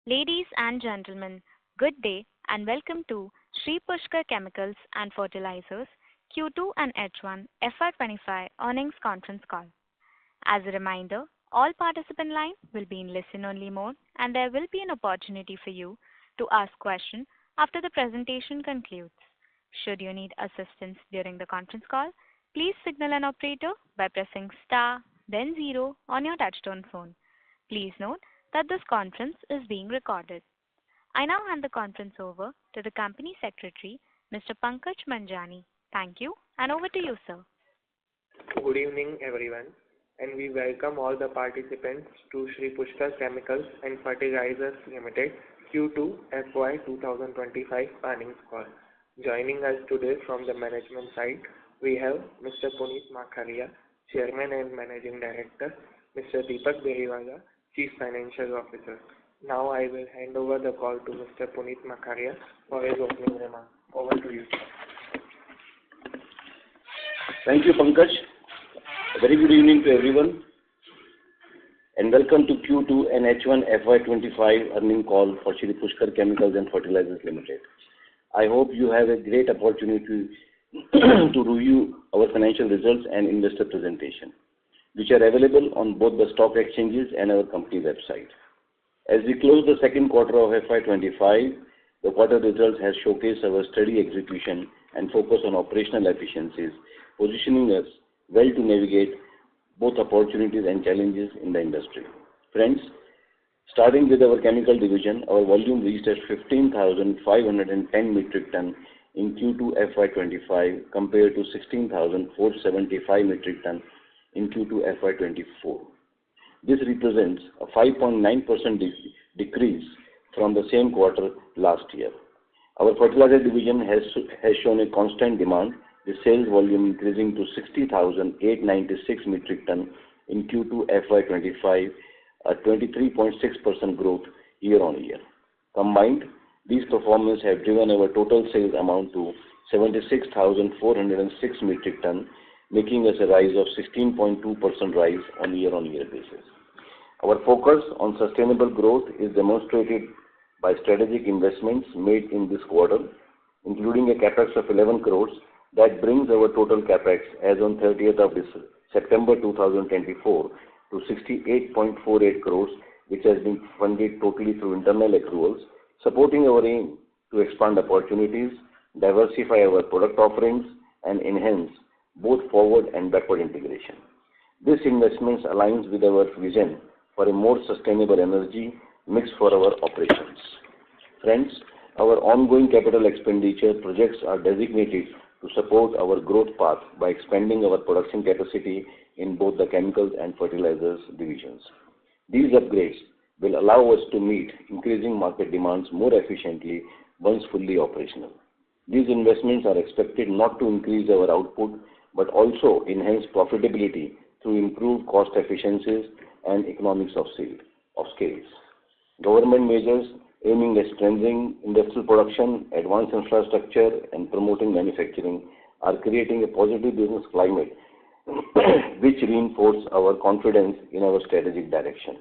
Ladies and gentlemen, good day and welcome to Sri Pushkar Chemicals and Fertilizers Q2 and H1 FY25 earnings conference call. As a reminder, all participant lines will be in listen-only mode and there will be an opportunity for you to ask questions after the presentation concludes. Should you need assistance during the conference call, please signal an operator by pressing star, then zero on your touchtone phone. Please note that this conference is being recorded. I now hand the conference over to the Company Secretary, Mr. Pankaj Manjani. Thank you, and over to you, sir. Good evening, everyone, and we welcome all the participants to Sri Pushkar Chemicals and Fertilizers Limited Q2 FY 2025 earnings call. Joining us today from the management side, we have Mr. Puneet Makharia, Chairman and Managing Director, Mr. Deepak Beriwala, Chief Financial Officer. Now I will hand over the call to Mr. Puneet Makharia for his opening remarks. Over to you. Thank you, Pankaj. A very good evening to everyone, and welcome to Q2 and H1 FY25 earnings call for Sri Pushkar Chemicals and Fertilizers Limited. I hope you have a great opportunity to review our financial results and investor presentation, which are available on both the stock exchanges and our company website. As we close the second quarter of FY25, the quarter results have showcased our steady execution and focus on operational efficiencies, positioning us well to navigate both opportunities and challenges in the industry. Friends, starting with our chemical division, our volume reached at 15,510 metric ton in Q2 FY25 compared to 16,475 metric ton in Q2 FY24. This represents a 5.9% decrease from the same quarter last year. Our fertilizer division has shown a constant demand, with sales volume increasing to 60,896 metric ton in Q2 FY25, a 23.6% growth year on year. Combined, these performances have driven our total sales amount to 76,406 metric ton, making us a rise of 16.2% rise on year-on-year basis. Our focus on sustainable growth is demonstrated by strategic investments made in this quarter, including a capex of 11 crores that brings our total capex as on 30th of September 2024 to 68.48 crores, which has been funded totally through internal accruals, supporting our aim to expand opportunities, diversify our product offerings, and enhance both forward and backward integration. This investment aligns with our vision for a more sustainable energy mix for our operations. Friends, our ongoing capital expenditure projects are designated to support our growth path by expanding our production capacity in both the chemicals and fertilizers divisions. These upgrades will allow us to meet increasing market demands more efficiently once fully operational. These investments are expected not to increase our output but also enhance profitability through improved cost efficiencies and economics of scale. Government measures aiming at strengthening industrial production, advanced infrastructure, and promoting manufacturing are creating a positive business climate which reinforce our confidence in our strategic direction.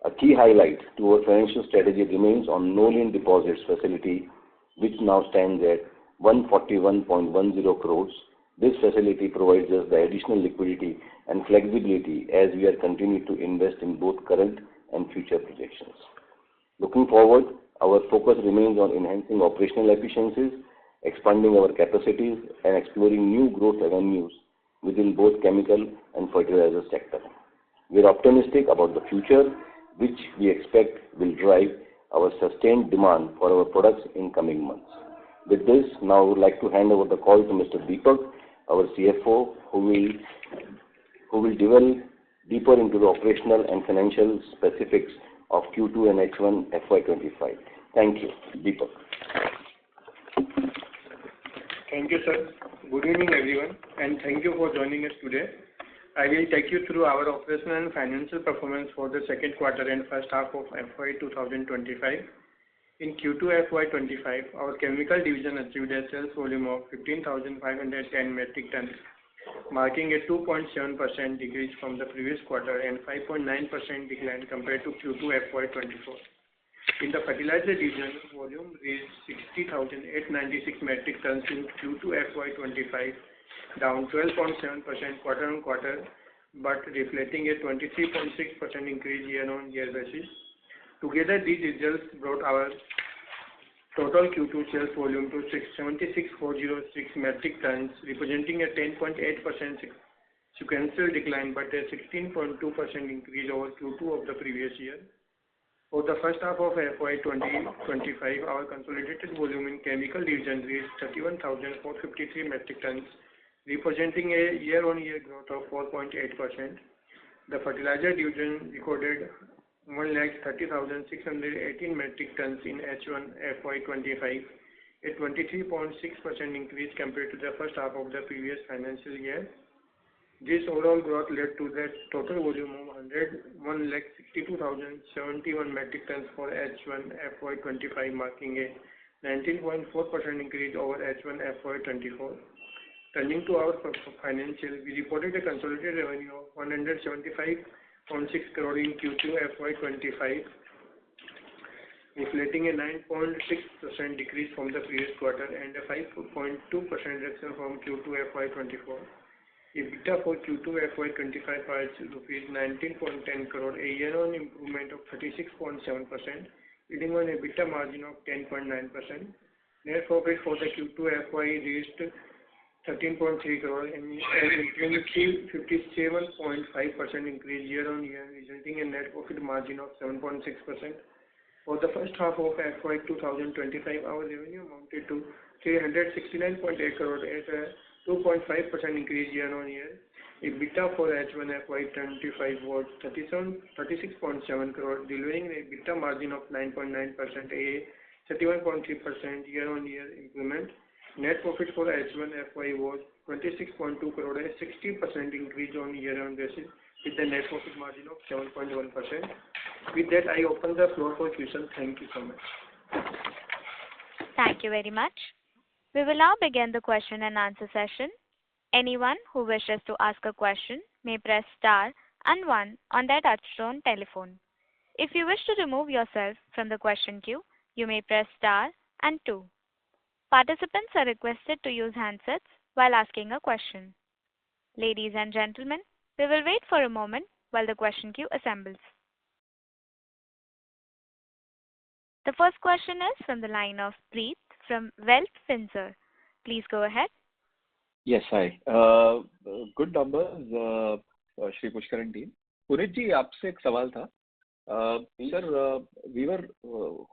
A key highlight to our financial strategy remains on no-lien deposits facility, which now stands at 141.10 crores. This facility provides us the additional liquidity and flexibility as we are continuing to invest in both current and future projections. Looking forward, our focus remains on enhancing operational efficiencies, expanding our capacities, and exploring new growth avenues within both chemical and fertilizer sector. We are optimistic about the future, which we expect will drive our sustained demand for our products in coming months. With this, now I would like to hand over the call to Mr. Deepak, our CFO, who will delve deeper into the operational and financial specifics of Q2 and H1 FY25. Thank you, Deepak. Thank you, sir. Good evening, everyone, and thank you for joining us today. I will take you through our operational and financial performance for the second quarter and first half of FY 2025. In Q2 FY25, our chemical division achieved a sales volume of 15,510 metric tons, marking a 2.7% decrease from the previous quarter and 5.9% decline compared to Q2 FY24. In the fertilizer division, volume reached 60,896 metric tons in Q2 FY25, down 12.7% quarter-on-quarter, but reflecting a 23.6% increase year-on-year basis. Together, these results brought our total Q2 sales volume to 76,406 metric tons, representing a 10.8% sequential decline, but a 16.2% increase over Q2 of the previous year. For the first half of FY 2025, our consolidated volume in chemical division reached 31,453 metric tons, representing a year-on-year growth of 4.8%. The fertilizer division recorded 130,618 metric tons in H1 FY25, a 23.6% increase compared to the first half of the previous financial year. This overall growth led to the total volume of 162,071 metric tons for H1 FY25, marking a 19.4% increase over H1 FY24. Turning to our financials, we reported a consolidated revenue of 175.6 crore in Q2 FY25, reflecting a 9.6% decrease from the previous quarter and a 5.2% reduction from Q2 FY24. EBITDA for Q2 FY25 was rupees 19.10 crore, a year-on improvement of 36.7%, leading on EBITDA margin of 10.9%. Net profit for the Q2 FY reached 13.3 crore, an 57.5% increase year-on-year, resulting in net profit margin of 7.6%. For the first half of FY 2025, our revenue amounted to 369.8 crore, at a 2.5% increase year-on-year. EBITDA for H1 FY25 was 36.7 crore, delivering an EBITDA margin of 9.9%, a 31.3% year-on-year improvement. Net profit for H1 FY was 26.2 crore, a 60% increase on year-on basis, with a net profit margin of 7.1%. With that, I open the floor for questions. Thank you so much. Thank you very much. We will now begin the question and answer session. Anyone who wishes to ask a question may press star and 1 on their touchtone telephone. If you wish to remove yourself from the question queue, you may press star and 2. Participants are requested to use handsets while asking a question. Ladies and gentlemen, we will wait for a moment while the question queue assembles. The first question is from the line of Preet from Wealth Finser. Please go ahead. Yes, hi. Good numbers, Shri Pushkaran team. Puneet ji, आपसे एक सवाल था. Sir, we were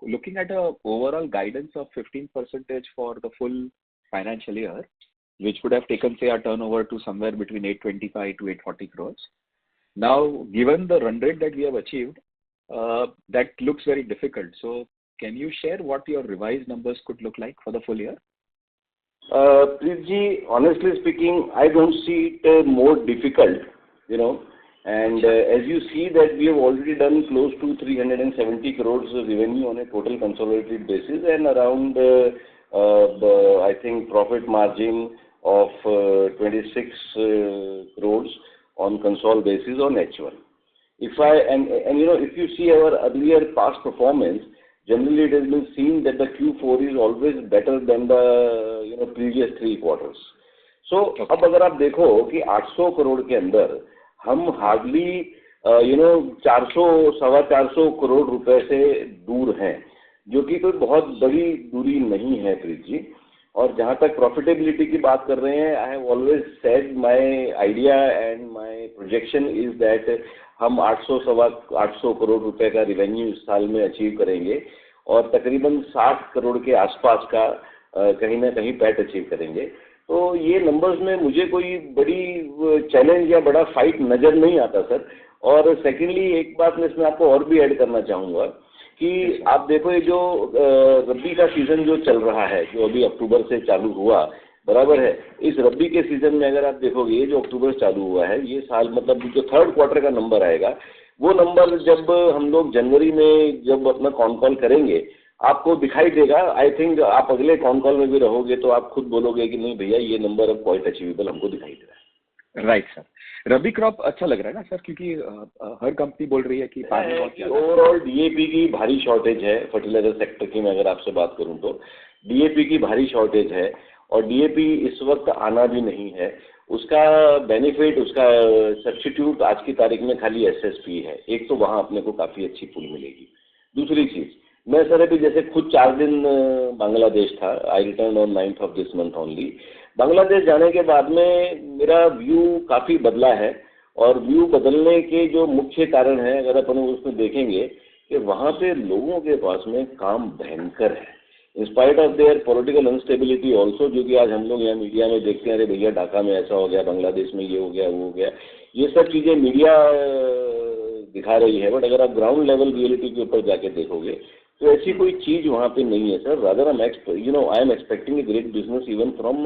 looking at a overall guidance of 15% for the full financial year, which would have taken, say, our turnover to somewhere between 825 to 840 crores. Now, given the run rate that we have achieved, that looks very difficult. So, can you share what your revised numbers could look like for the full year? Preet ji, honestly speaking, I don't see it more difficult, and as you see that we have already done close to 370 crores of revenue on a total consolidated basis and around, I think, profit margin of 26 crores on consolidated basis on H1. If you see our earlier past performance, generally it has been seen that the Q4 is always better than the previous 3 quarters. So, अब अगर आप देखो कि 800 करोड़ के अंदर हम hardly 400-450 crore रुपए से दूर हैं, जो कि कोई बहुत बड़ी दूरी नहीं है प्रीत जी. और जहां तक प्रॉफिटेबिलिटी की बात कर रहे हैं, I have always said my idea and my projection is that हम 800 करोड़ रुपए का रिवेन्यू इस साल में अचीव करेंगे और तकरीबन 60 करोड़ के आसपास का कहीं ना कहीं पैट अचीव करेंगे. तो ये नंबर्स में मुझे कोई बड़ी चैलेंज या बड़ा फाइट नज़र नहीं आता सर. और सेकेंडली एक बात मैं इसमें आपको और भी ऐड करना चाहूँगा कि आप देखो, ये जो रबी का सीज़न जो चल रहा है, जो अभी अक्टूबर से चालू हुआ, बराबर है, इस रबी के सीज़न में अगर आप देखोगे, ये जो अक्टूबर से चालू हुआ है, ये साल मतलब जो 3rd क्वार्टर का नंबर आएगा, वो नंबर जब हम लोग जनवरी में जब अपना कॉन कॉल करेंगे, आपको दिखाई देगा. आई थिंक आप अगले कॉन कॉल में भी रहोगे तो आप खुद बोलोगे कि नहीं भैया, ये नंबर अब क्वाइट अचीवेबल हमको दिखाई दे रहा है. Right sir. रबी क्रॉप अच्छा लग रहा है ना सर, क्योंकि हर कंपनी बोल रही है कि पानी बहुत ज्यादा है। ओवरऑल डीएपी की भारी शॉर्टेज है फर्टिलाइजर सेक्टर की। मैं अगर आपसे बात करूं तो डीएपी की भारी शॉर्टेज है और डीएपी इस वक्त आना भी नहीं है। उसका बेनिफिट, उसका सब्स्टिट्यूट आज की तारीख में खाली एसएसपी है। एक तो वहाँ अपने को काफ़ी अच्छी पुल मिलेगी। दूसरी चीज़, मैं सर अभी जैसे खुद 4 दिन बांग्लादेश था। I return on 9th of this month only. Bangladesh जाने के बाद में मेरा व्यू काफ़ी बदला है और व्यू बदलने के जो मुख्य कारण हैं अगर अपन उसमें देखेंगे कि वहाँ पे लोगों के पास में काम भयंकर है। In spite of their political instability also, जो कि आज हम लोग यहाँ मीडिया में देखते हैं, अरे भैया ढाका में ऐसा हो गया, बांग्लादेश में ये हो गया, वो हो गया, ये सब चीज़ें मीडिया दिखा रही है। बट अगर आप ग्राउंड लेवल रियलिटी के ऊपर जाके देखोगे तो ऐसी कोई चीज़ वहाँ पे नहीं है sir. Rather I am expecting a great business even from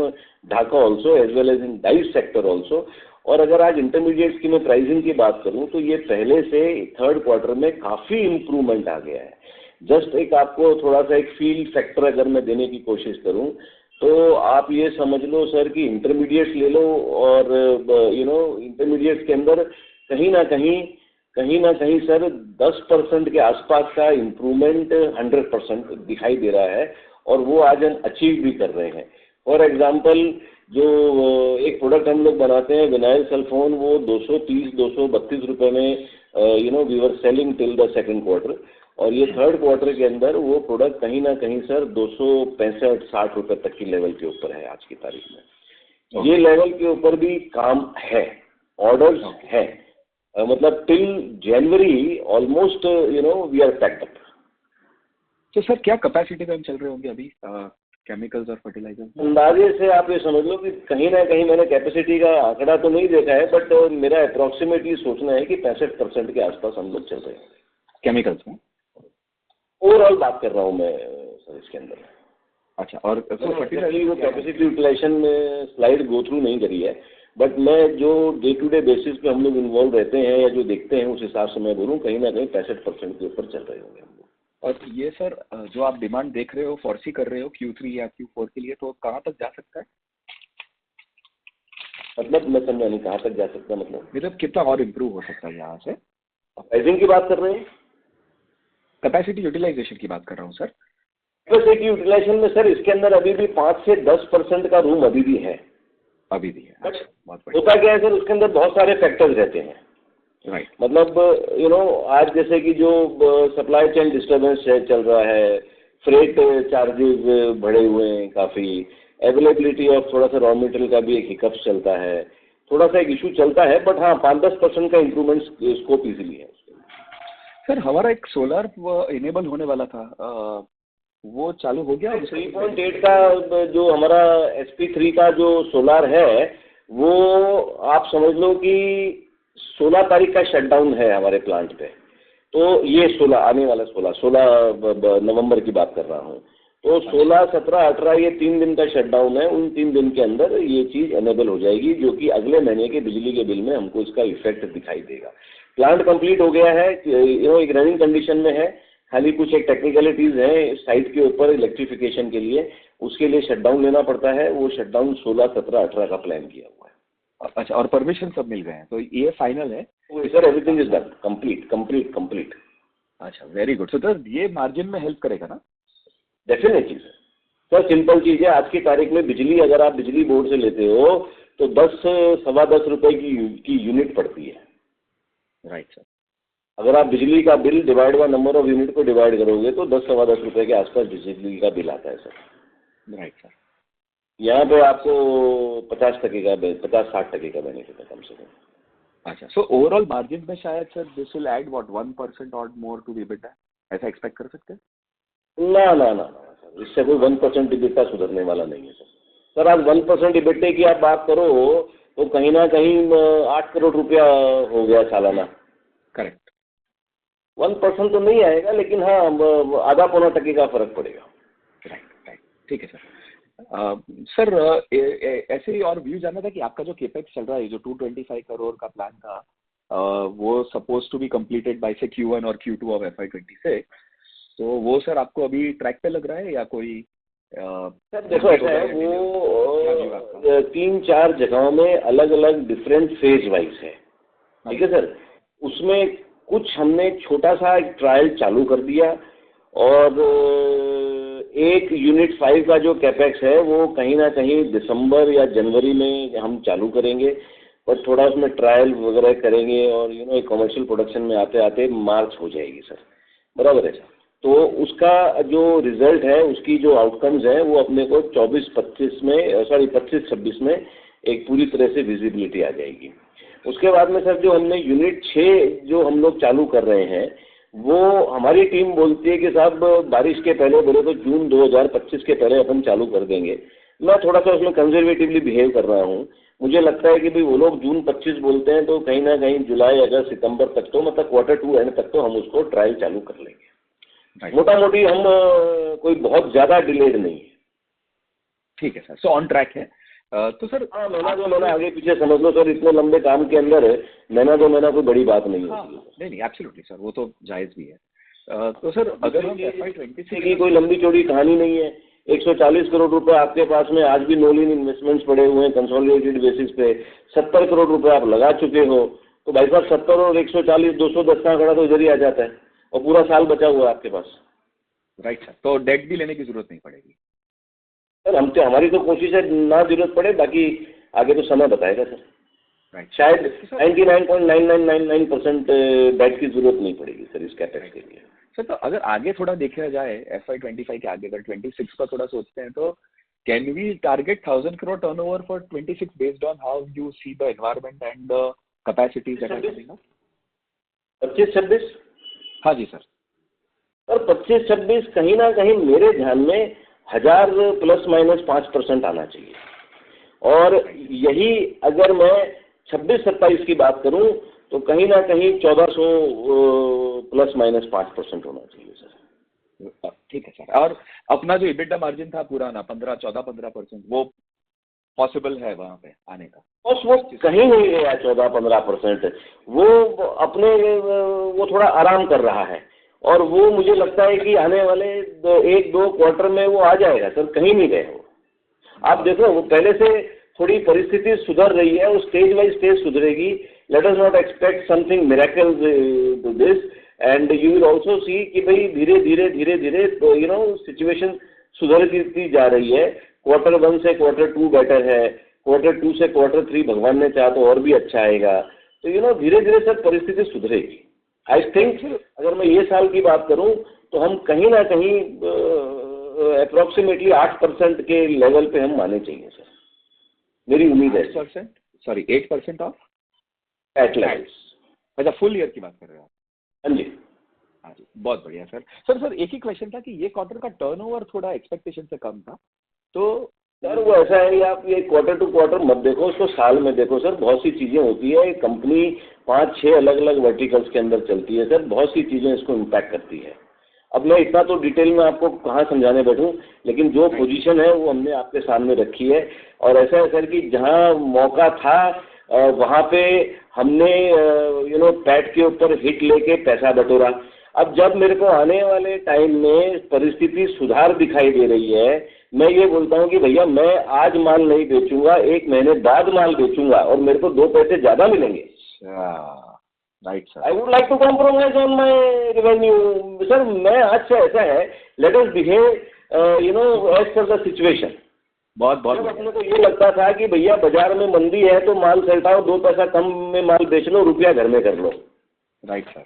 Dhaka also as well as in dyes sector also. और अगर आज इंटरमीडिएट्स की मैं प्राइसिंग की बात करूँ तो ये पहले से 3rd क्वार्टर में काफ़ी इम्प्रूवमेंट आ गया है। जस्ट एक आपको थोड़ा सा एक फील फैक्टर अगर मैं देने की कोशिश करूं तो आप ये समझ लो सर कि इंटरमीडिएट्स ले लो और इंटरमीडिएट्स के अंदर कहीं ना कहीं सर 10% के आसपास का इम्प्रूवमेंट 100% दिखाई दे रहा है और वो आज हम अचीव भी कर रहे हैं। फॉर एग्जांपल जो एक प्रोडक्ट हम लोग बनाते हैं विनाइल सल्फोन, वो 232 रुपये में we were selling till the 2nd quarter और ये 3rd क्वार्टर के अंदर वो प्रोडक्ट कहीं ना कहीं सर 265-60 रुपये तक की लेवल के ऊपर है आज की तारीख में। ये लेवल के ऊपर भी काम है, ऑर्डर्स है, मतलब till January almost we are packed up. तो सर क्या कैपेसिटी पे हम चल रहे होंगे अभी केमिकल्स और फर्टिलाइजर? अंदाजे से आप ये समझ लो कि कहीं ना कहीं, मैंने कैपेसिटी का आंकड़ा तो नहीं देखा है बट मेरा अप्रोक्सीमेटली सोचना है कि 65% के आसपास हम लोग चल रहे हैं केमिकल्स में। ओवरऑल बात कर रहा हूँ मैं सर इसके अंदर। अच्छा, और फर्टिलाइजर वो कैपेसिटी यूटिलाइजेशन में स्लाइड गो थ्रू नहीं करी है बट मैं जो डे टू डे बेसिस पे हम लोग इन्वॉल्व रहते हैं या जो देखते हैं उस हिसाब से मैं बोलूँ कहीं ना कहीं 65% के ऊपर चल रहे होंगे हम लोग। और ये सर जो आप डिमांड देख रहे हो, फोर्सी कर रहे हो Q3 या Q4 के लिए, तो कहाँ तक जा सकता है? मतलब मैं समझा नहीं, कहाँ तक जा सकता है मतलब कितना और इम्प्रूव हो सकता है यहाँ से? प्राइसिंग की बात कर रहे हैं? कैपेसिटी यूटिलाइजेशन की बात कर रहा हूँ सर। कैपेसिटी यूटिलाइजेशन में सर इसके अंदर अभी भी 5 से 10% का रूम अभी भी है। होता क्या है सर, उसके अंदर बहुत सारे फैक्टर्स रहते हैं। राइट। मतलब आज जैसे कि जो सप्लाई चेन डिस्टर्बेंस चल रहा है, फ्रेट चार्जेस बढ़े हुए हैं काफ़ी, अवेलेबिलिटी ऑफ थोड़ा सा रॉ मटेरियल का भी एक हिकअप चलता है, थोड़ा सा एक इशू चलता है बट हाँ 5-10% का इम्प्रूवमेंट स्कोप इजीली है। सर हमारा एक सोलर इनेबल होने वाला था, वो चालू हो गया? 3.8 का जो हमारा SP3 का जो सोलार है वो आप समझ लो कि 16 तारीख का शटडाउन है हमारे प्लांट पे। तो ये 16 आने वाला 16 नवंबर की बात कर रहा हूँ। तो 16, 17, 18 ये 3 दिन का शटडाउन है। उन 3 दिन के अंदर ये चीज़ एनेबल हो जाएगी जो कि अगले महीने के बिजली के बिल में हमको इसका इफेक्ट दिखाई देगा। प्लांट कंप्लीट हो गया है, एक रनिंग कंडीशन में है, खाली कुछ एक टेक्निकलिटीज़ हैं साइट के ऊपर इलेक्ट्रिफिकेशन के लिए, उसके लिए शटडाउन लेना पड़ता है। वो शटडाउन 16, 17, 18 का प्लान किया हुआ है। अच्छा, और परमिशन सब मिल गए हैं तो ये फाइनल है? Sir everything is done, complete. अच्छा, वेरी गुड। सर ये मार्जिन में हेल्प करेगा ना? Definitely sir. सिंपल चीज़ है, आज की तारीख में बिजली अगर आप बिजली बोर्ड से लेते हो तो 10 से 10.25 रुपए की यूनिट पड़ती है। Right sir. अगर आप बिजली का bill divide by number of unit को डिवाइड करोगे तो 10-10.25 रुपए के आसपास बिजली का बिल आता है सर। Right sir. यहाँ पे आपको 50-60% का बेनिफिट है कम से कम। अच्छा, सो ओवरऑल मार्जिन में शायद sir this will add what 1% और मोर टू EBITDA, ऐसा एक्सपेक्ट कर सकते हैं? ना सर, इससे कोई 1% EBITDA सुधरने वाला नहीं है सर। सर आज 1% EBITDA की आप बात करो तो कहीं ना कहीं 8 करोड़ रुपया हो गया सालाना। करेक्ट। 1% तो नहीं आएगा लेकिन हाँ आधा-पौना टके का फर्क पड़ेगा। राइट, ठीक है सर। सर ऐसे ही और व्यू जानना था कि आपका जो केपेक्स चल रहा है, जो 225 करोड़ का प्लान था, वो suppose to be completed by से Q1 और Q2 ऑफ FY26, तो वो सर आपको अभी ट्रैक पे लग रहा है या कोई? सर देखो ऐसा है, वो 3-4 जगहों में अलग अलग डिफरेंट फेज वाइज है, ठीक है सर। उसमें कुछ हमने छोटा सा एक ट्रायल चालू कर दिया और एक यूनिट 5 का जो कैपेक्स है वो कहीं ना कहीं दिसंबर या जनवरी में हम चालू करेंगे, और थोड़ा उसमें ट्रायल वगैरह करेंगे और एक कमर्शियल प्रोडक्शन में आते आते मार्च हो जाएगी सर, बराबर है सर। तो उसका जो रिजल्ट है, उसकी जो आउटकम्स है वो अपने को 24-25 में, सॉरी 25-26 में एक पूरी तरह से विजिबिलिटी आ जाएगी। उसके बाद में सर जो हमने यूनिट 6 जो हम लोग चालू कर रहे हैं, वो हमारी टीम बोलती है कि साहब बारिश के पहले, बोले तो जून 2025 के पहले अपन चालू कर देंगे। मैं थोड़ा सा उसमें कंजर्वेटिवली बिहेव कर रहा हूँ। मुझे लगता है कि भाई वो लोग जून 25 बोलते हैं तो कहीं ना कहीं जुलाई, अगस्त, सितंबर तक तो, मतलब Q2 एंड तक तो हम उसको ट्रायल चालू कर लेंगे। मोटा मोटी हम कोई बहुत ज्यादा डिलेड नहीं है। ठीक है सर, सो ऑन ट्रैक है। तो सर महीना आगे पीछे समझ लो सर, इतने लंबे काम के अंदर महीना कोई बड़ी बात नहीं है। नहीं एब्सोल्युटली सर, वो तो जायज भी है। तो सर अगर हम FY26 की कोई लंबी चौड़ी कहानी नहीं है। 140 करोड़ रुपए आपके पास में आज भी नो लीन इन्वेस्टमेंट्स पड़े हुए हैं कंसोलिडेटेड बेसिस पे। 70 करोड़ रुपए आप लगा चुके हो, तो भाई साहब 70 और 140 210 का आंकड़ा तो इधर ही आ जाता है, और पूरा साल बचा हुआ है आपके पास। राइट सर, तो डेट भी लेने की जरूरत नहीं पड़ेगी सर। हमारी तो कोशिश है ना जरूरत पड़े, बाकी आगे तो समय बताएगा सर। राइट, शायद 99.9999% डेट की जरूरत नहीं पड़ेगी सर इस कैपेक्स के लिए। सर तो अगर आगे थोड़ा देखा जाए FY25 के आगे, अगर 26 का थोड़ा सोचते हैं, तो can we target 1000 crore turnover for 26 based on how you see the environment and the capacities that are coming up? 25-26? हाँ जी सर। और 25-26 कहीं ना कहीं मेरे ध्यान में 1000 ±5% आना चाहिए। और यही अगर मैं 26-27 की बात करूं तो कहीं ना कहीं 1400 ±5% होना चाहिए सर। ठीक है सर। और अपना जो EBITDA मार्जिन था पुराना 15% वो पॉसिबल है वहाँ पे आने का? बस वो कहीं नहीं गया 14-15%। वो अपने वो थोड़ा आराम कर रहा है, और वो मुझे लगता है कि आने वाले 1-2 क्वार्टर में वो आ जाएगा सर, कहीं नहीं गए वो। आप देखो, वो पहले से थोड़ी परिस्थिति सुधर रही है, वो स्टेज बाई स्टेज सुधरेगी। Let us not expect something miracles to this, and you will also see कि भाई धीरे धीरे सिचुएशन सुधरती जा रही है। Q1 से Q2 बेटर है, Q2 से Q3 भगवान ने चाहा तो और भी अच्छा आएगा। तो धीरे धीरे सब परिस्थिति सुधरेगी। आई थिंक अगर मैं ये साल की बात करूं तो हम कहीं ना कहीं अप्रोक्सीमेटली 8% के लेवल पे हम माने चाहिए सर, मेरी उम्मीद है। 8%? Sorry 8% of at levels. अच्छा, फुल ईयर की बात कर रहे हो आप? हाँ जी, हाँ जी, बहुत बढ़िया सर। सर एक ही क्वेश्चन था कि ये क्वार्टर का टर्नओवर थोड़ा एक्सपेक्टेशन से कम था, तो सर वो ऐसा है कि आप ये क्वार्टर टू क्वार्टर मत देखो, उसको साल में देखो सर। बहुत सी चीजें होती है, कंपनी 5-6 अलग अलग वर्टिकल्स के अंदर चलती है सर, बहुत सी चीजें इसको इम्पैक्ट करती है। अब मैं इतना तो डिटेल में आपको कहाँ समझाने बैठूं, लेकिन जो पोजीशन है वो हमने आपके सामने रखी है। और ऐसा है सर कि जहाँ मौका था वहाँ पे हमने पैट के ऊपर हिट लेके पैसा बटोरा। अब जब मेरे को आने वाले टाइम में परिस्थिति सुधार दिखाई दे रही है, मैं ये बोलता हूँ कि भैया मैं आज माल नहीं बेचूंगा, 1 महीने बाद माल बेचूंगा और मेरे को 2 पैसे ज्यादा मिलेंगे। Right sir. I would like to compromise on my revenue sir. मैं आज से ऐसा है, let us behave as per the situation. बहुत अपने को ये लगता था कि भैया बाजार में मंदी है तो माल सल्टाओ, 2 पैसा कम में माल बेच लो, रुपया घर में कर लो। Right sir.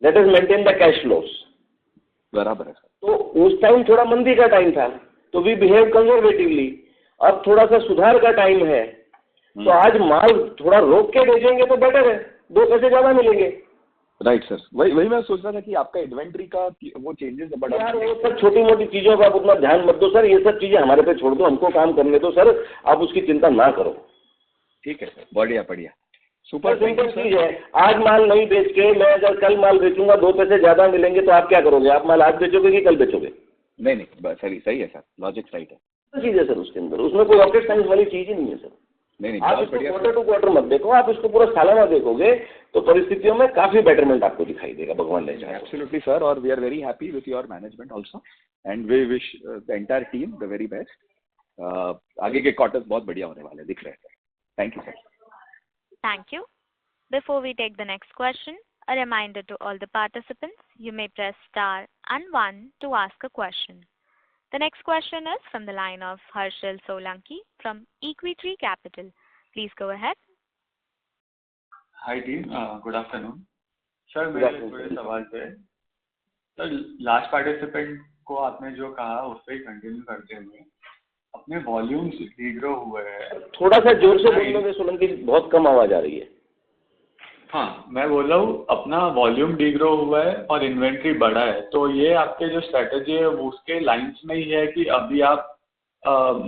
Let us maintain the cash flows. बराबर है सर। तो उस टाइम थोड़ा मंदी का टाइम था तो वी बिहेव कंजर्वेटिवली। अब थोड़ा सा सुधार का टाइम है, तो आज माल थोड़ा रोक के बेचेंगे तो बेटर है, 2 पैसे ज्यादा मिलेंगे। राइट सर, वही मैं सोच रहा था कि आपका इन्वेंट्री का वो चेंजेस बड़ा यार वो सब छोटी मोटी चीजों का आप उतना ध्यान मत दो सर, ये सब चीजें हमारे पे छोड़ दो, हमको काम करने दो सर, आप उसकी चिंता ना करो। ठीक है सर, बढ़िया सुपर सिंपल चीज है। आज माल नहीं बेच के मैं अगर कल माल बेचूंगा, 2 पैसे ज्यादा मिलेंगे तो आप क्या करोगे? आप माल आज बेचोगे कि कल बेचोगे? नहीं सही है सर, लॉजिक राइट है। चीज है सर उसके अंदर, उसमें कोई रॉकेट साइंस वाली चीज ही नहीं है सर। नहीं आप इसको क्वार्टर टू क्वार्टर मत देखो, आप इसको पूरा सालाना देखोगे तो परिस्थितियों में काफी बेटरमेंट आपको दिखाई देगा, भगवान ले जाए। एब्सोल्युटली सर, और we are very happy with your management also, and we wish the entire team the very best. आगे के क्वार्टर्स बहुत बढ़िया होने वाले दिख रहे हैं sir. Thank you sir. Thank you. Before we take the next question, a reminder to all the participants, you may press star and 1 to ask a question. The next question is from the line of Harshil Solanki from Equitree Capital. Please go ahead. Hi team, good afternoon sir. मेरे थोड़े सवाल थे sir. Last participant को आपने जो कहा उस पर कंटिन्यू करते हुए अपने वॉल्यूम्स डिग्रो हुए हैं। थोड़ा सा जोर से बोलोगे सोलंकी, बहुत कम आवाज आ रही है। हाँ, मैं बोल रहा हूँ अपना वॉल्यूम डिग्रो हुआ है और इन्वेंट्री बढ़ा है, तो ये आपके जो स्ट्रेटजी है वो उसके लाइंस में ही है कि अभी आप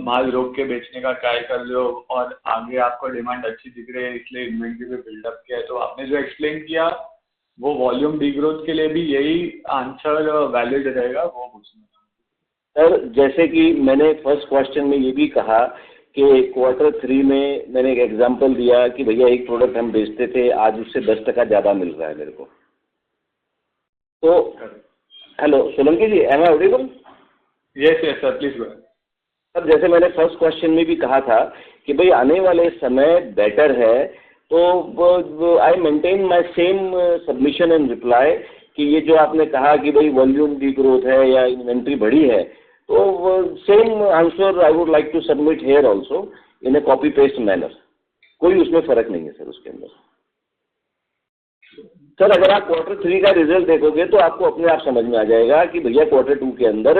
माल रोक के बेचने का ट्राई कर रहे हो और आगे आपको डिमांड अच्छी दिख रही है इसलिए इन्वेंट्री पे बिल्डअप किया है। तो आपने जो एक्सप्लेन किया वो वॉल्यूम डिग्रोथ के लिए भी यही आंसर वैलिड रहेगा, वो पूछना। सर जैसे कि मैंने फर्स्ट क्वेश्चन में ये भी कहा कि Q3 में मैंने एक एग्जांपल दिया कि भैया एक प्रोडक्ट हम बेचते थे, आज उससे 10% ज़्यादा मिल रहा है मेरे को। तो hello Solanki ji, am I audible? Yes yes sir, please go. Sir जैसे मैंने फर्स्ट क्वेश्चन में भी कहा था कि भाई आने वाले समय बेटर है, तो I maintain my same submission and reply कि ये जो आपने कहा कि भाई वॉल्यूम डी ग्रोथ है या इन्वेंट्री बढ़ी है, तो same answer I would like to submit here also in a copy paste manner. कोई उसमें फर्क नहीं है सर उसके अंदर। सर अगर आप Q3 का रिजल्ट देखोगे तो आपको अपने आप समझ में आ जाएगा कि भैया Q2 के अंदर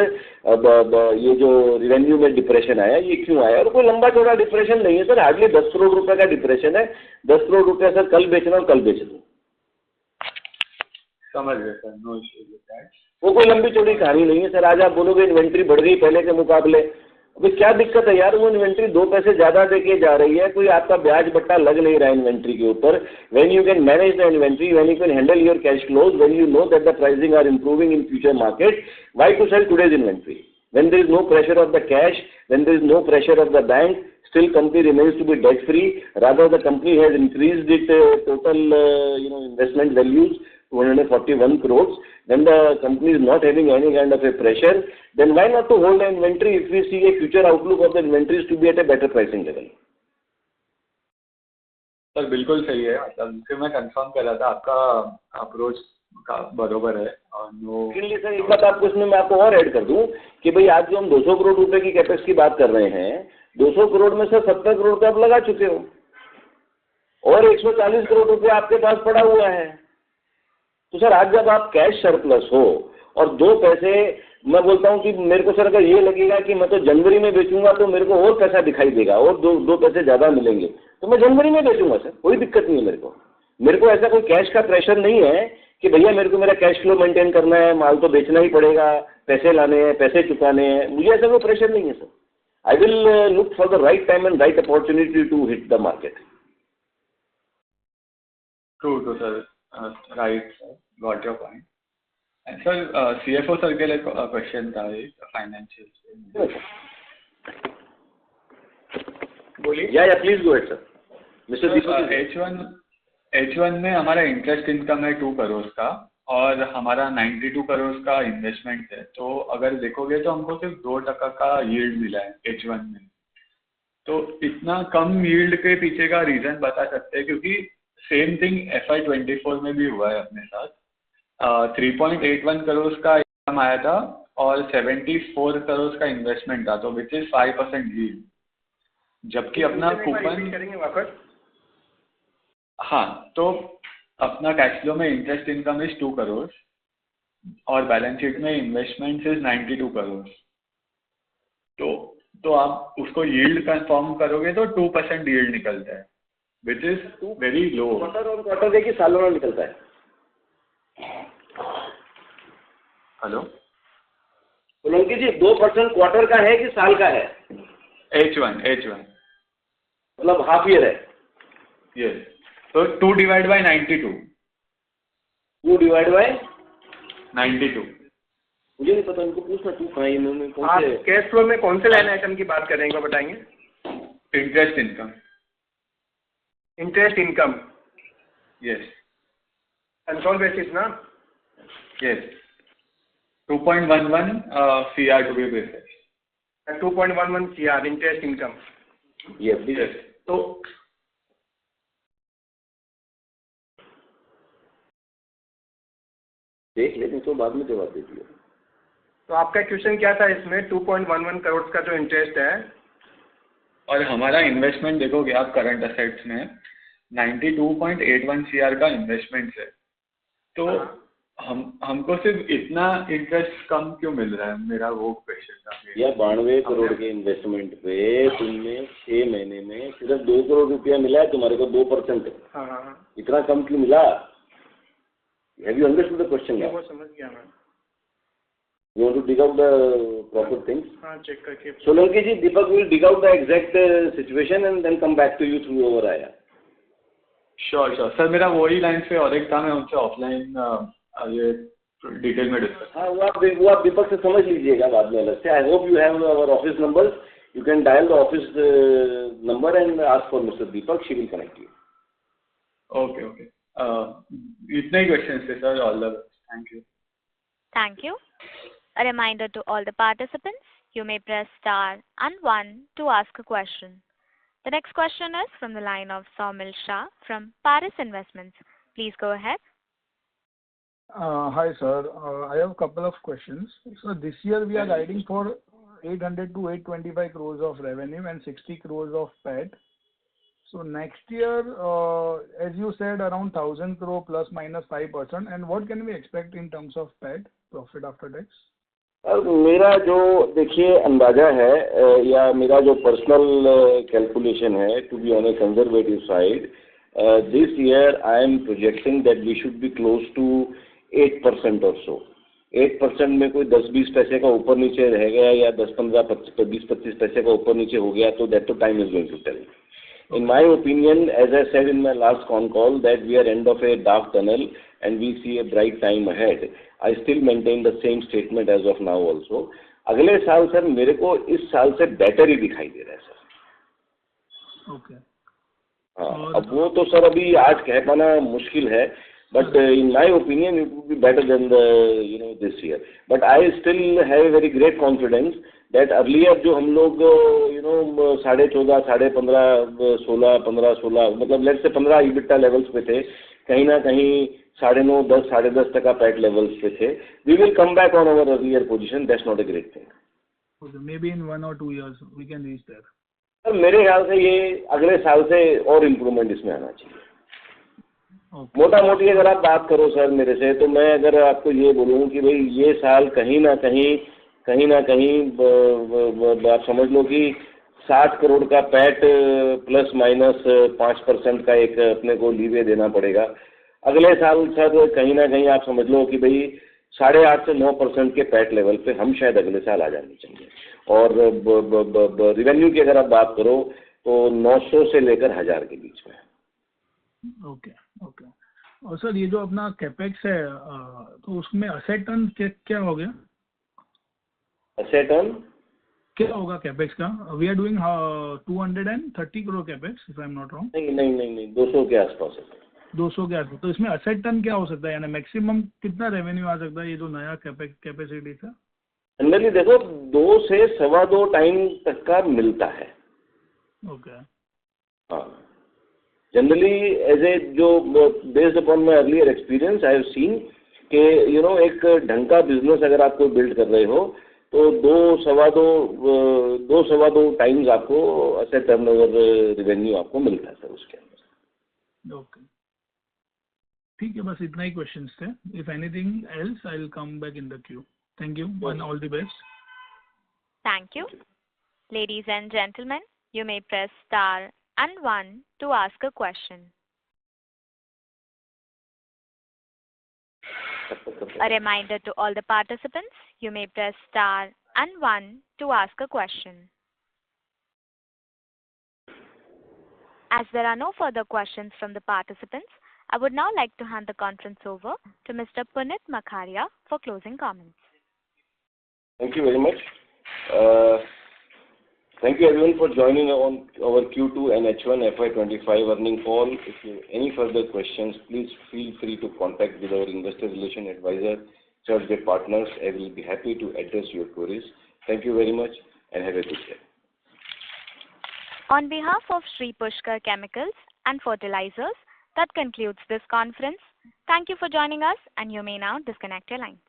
ये जो रेवेन्यू में डिप्रेशन आया ये क्यों आया। और कोई लंबा चौड़ा डिप्रेशन नहीं है सर, हार्डली 10 करोड़ रुपए का डिप्रेशन है। 10 करोड़ रुपया सर कल बेचना और कल बेच दो। समझ गए sir, no issue with that. वो कोई लंबी चौड़ी कहानी नहीं है सर। आज आप बोलोगे इन्वेंट्री बढ़ गई पहले के मुकाबले, अभी क्या दिक्कत है यार? वो इन्वेंट्री 2 पैसे ज़्यादा देके जा रही है, कोई आपका ब्याज बट्टा लग नहीं रहा है इन्वेंट्री के ऊपर। When you can manage the inventory, when you can handle your cash flows, when you know that the pricing are improving in future market, why to sell today's inventory? When there is no pressure of the cash, when there is no pressure of the bank, still company remains to be debt free. Rather, the company has increased its total investment values to 141 crores. When the company is not having any kind of a pressure, then why not to hold the inventory if we see a future outlook of the inventories to be at a better pricing level? Sir बिल्कुल सही है, मतलब फिर मैं confirm कर रहा था आपका अप्रोच का बरोबर है। और सर एक बात आपको इसमें मैं आपको और ऐड कर दूं कि भाई आज जो हम 200 करोड़ रुपए की कैपेक्स की बात कर रहे हैं, 200 करोड़ में से 70 करोड़ रुपए आप लगा चुके हो और 140 करोड़ रुपए आपके पास पड़ा हुआ है। तो सर आज जब आप कैश सरप्लस हो और 2 पैसे, मैं बोलता हूं कि मेरे को सर अगर ये लगेगा कि मैं तो जनवरी में बेचूंगा तो मेरे को और पैसा दिखाई देगा और दो पैसे ज़्यादा मिलेंगे तो मैं जनवरी में बेचूंगा सर, कोई दिक्कत नहीं है मेरे को ऐसा कोई कैश का प्रेशर नहीं है कि भैया मेरे को मेरा कैश फ्लो मेंटेन करना है, माल तो बेचना ही पड़ेगा, पैसे लाने हैं, पैसे चुकाने हैं, मुझे ऐसा कोई प्रेशर नहीं है sir. I will look for the right time and right opportunity to hit the market. True sir, right sir, got your point. And sir CFO sir के लिए क्वेश्चन था एक फाइनेंशियल। बोलिए। या please go ahead sir. Mister Deepak, H1 में हमारा interest income है 2 करोड़ का और हमारा 92 करोड़ का इन्वेस्टमेंट है। तो अगर देखोगे तो हमको सिर्फ 2% का यील्ड मिला है H1 में। तो इतना कम यील्ड के पीछे का रीजन बता सकते हैं? क्योंकि सेम थिंग FY24 में भी हुआ है अपने साथ। 3.81 करोड़ का इनकम आया था और 74 करोड़ का इन्वेस्टमेंट था, तो विच इज 5% यील्ड। जबकि अपना कूपन करेंगे वापस। हाँ, तो अपना कैश फ्लो में इंटरेस्ट इनकम इज 2 करोड़ और बैलेंस शीट में इन्वेस्टमेंट इज 92 करोड़। तो आप उसको यील्ड कंफर्म करोगे तो 2% यील्ड निकलता है, which is very low. Quarter देखिए सालों में निकलता है। हेलो सोलंकी जी, 2% क्वार्टर का है कि साल का है? H1 मतलब हाफ ईयर है। यस, तो 2 डिवाइड बाई 92। 2 divide by 92। मुझे नहीं पता, उनको पूछना 2 कहाँ है इन्होंने कौन से कैश फ्लो में कौन से लाइन आइटम की बात कर रहे हैं, बताएंगे? Interest income. Interest income, yes. Consolidated basis ना? Yes, 2.11 CR to be basis। 2.11 CR interest income. Yes, please. तो देख लेते तो बाद में जवाब दे दिया। तो आपका क्वेश्चन क्या था इसमें? 2.11 करोड़ का जो इंटरेस्ट है और हमारा इन्वेस्टमेंट देखोगे आप करंट असेट्स में 92.81 CR का इन्वेस्टमेंट है, तो हमको सिर्फ इतना इंटरेस्ट कम क्यों मिल रहा है? मेरा वो क्वेश्चन था। या 92 करोड़ के इन्वेस्टमेंट पे तुमने 6 महीने में सिर्फ 2 करोड़ रुपया मिला है तुम्हारे को 2%। हाँ, इतना कम क्यों मिला? Have you understood the question? वो समझ गया मैं। You want to dig out the proper things? हाँ, चेक करके। Solanki ji, Deepak will dig out the exact situation and then come back to you through our IR. Sure sir, मेरा वही line पे और एक था, मैं उनसे ऑफलाइन ये डिटेल में डिस्कस। हाँ, वो आप दीपक से समझ लीजिएगा बाद में अलग से। I hope you have our office number, you can dial the office number and ask for mister Deepak, she will connect you. Okay, इतने ही क्वेश्चन थे sir, all the best, thank you. Thank you. A reminder to all the participants, you may press star and 1 to ask a question. The next question is from the line of Saumil Shah from Paris Investments. Please go ahead. Hi sir, I have a couple of questions. So this year we are guiding for 800 to 825 crores of revenue and 60 crores of PAT. So next year, as you said, around 1000 crore plus minus 5%. And what can we expect in terms of PAT, profit after tax? मेरा जो देखिए अंदाजा है या मेरा जो personal calculation है, to be on a conservative side, this year I am projecting that we should be close to 8% और सो। 8% में कोई 10-20 पैसे का ऊपर नीचे रह गया या 10-15-20-25 पैसे का ऊपर नीचे हो गया तो दैट तो time is going to tell. In my opinion, as I said in my last con call, that we are end of a dark tunnel and we see a bright time ahead. I still maintain the same statement as of now also. अगले साल sir मेरे को इस साल से better ही दिखाई दे रहा है सर। Okay. हाँ, अब वो तो सर अभी आज कह पाना मुश्किल है, but in my opinion it would be better than this year. But I still have a very great confidence that earlier जो हम लोग 14.5, 15.5, 16, 15-16 मतलब लेट्स से 15 EBITDA लेवल्स पे थे, कहीं ना कहीं 9.5, 10, 10.5 तक पैट लेवल्स पे थे। We will come back on our earlier position. That's not a great thing. Okay, maybe in 1 or 2 years we can reach there. Sir मेरे ख्याल से ये अगले साल से और इम्प्रूवमेंट इसमें आना चाहिए। Okay. मोटा मोटी अगर आप बात करो सर मेरे से, तो मैं अगर आपको ये बोलूँ कि भाई ये साल कहीं ना कहीं आप समझ लो कि 60 करोड़ का पैट प्लस माइनस 5% का एक अपने को लीवे देना पड़ेगा। अगले साल सर कहीं ना कहीं आप समझ लो कि भाई 8.5 से 9% के पैट लेवल पे हम शायद अगले साल आ जाने चाहिए। और रिवेन्यू की अगर आप बात करो तो 900 से लेकर 1000 के बीच में। ओके। और सर ये जो अपना कैपेक्स है तो उसमें असेट टर्न क्या हो गया? असेट टर्न क्या होगा कैपेक्स का? We are doing 230 crore capex if I am not wrong. नहीं 200 के आसपास है। 200 के आसपास। तो इसमें असेट टर्न क्या हो सकता है, यानी मैक्सिमम कितना रेवेन्यू आ सकता है ये जो नया कैपेसिटी था? जनरली देखो 2 से 2.25 टाइम तक का मिलता है। ओके। हाँ, जनरली एज ए जो based upon my earlier experience I have seen कि एक ढंग का बिजनेस अगर आप कोई बिल्ड कर रहे हो तो 2.25 टाइम्स आपको असेट टर्नओवर रेवेन्यू आपको मिलता है सर उसके अंदर। ओके, ठीक है, बस इतना ही क्वेश्चंस थे। If anything else I will come back in the Q. Thank you and all the best. Thank you. Ladies and gentlemen, you may press star and 1 to ask a question. A reminder to all the participants, you may press star and 1 to ask a question. As there are no further questions from the participants, I would now like to hand the conference over to Mr. Punit Makharia for closing comments. Thank you very much. Thank you everyone for joining on our Q2 and H1 FY25 earning call. If you have any further questions, please feel free to contact with our investor relation advisor, Churchgate Partners. I will be happy to address your queries. Thank you very much. and have a good day. On behalf of Sri Pushkar Chemicals and Fertilizers, that concludes this conference. Thank you for joining us, and you may now disconnect your lines.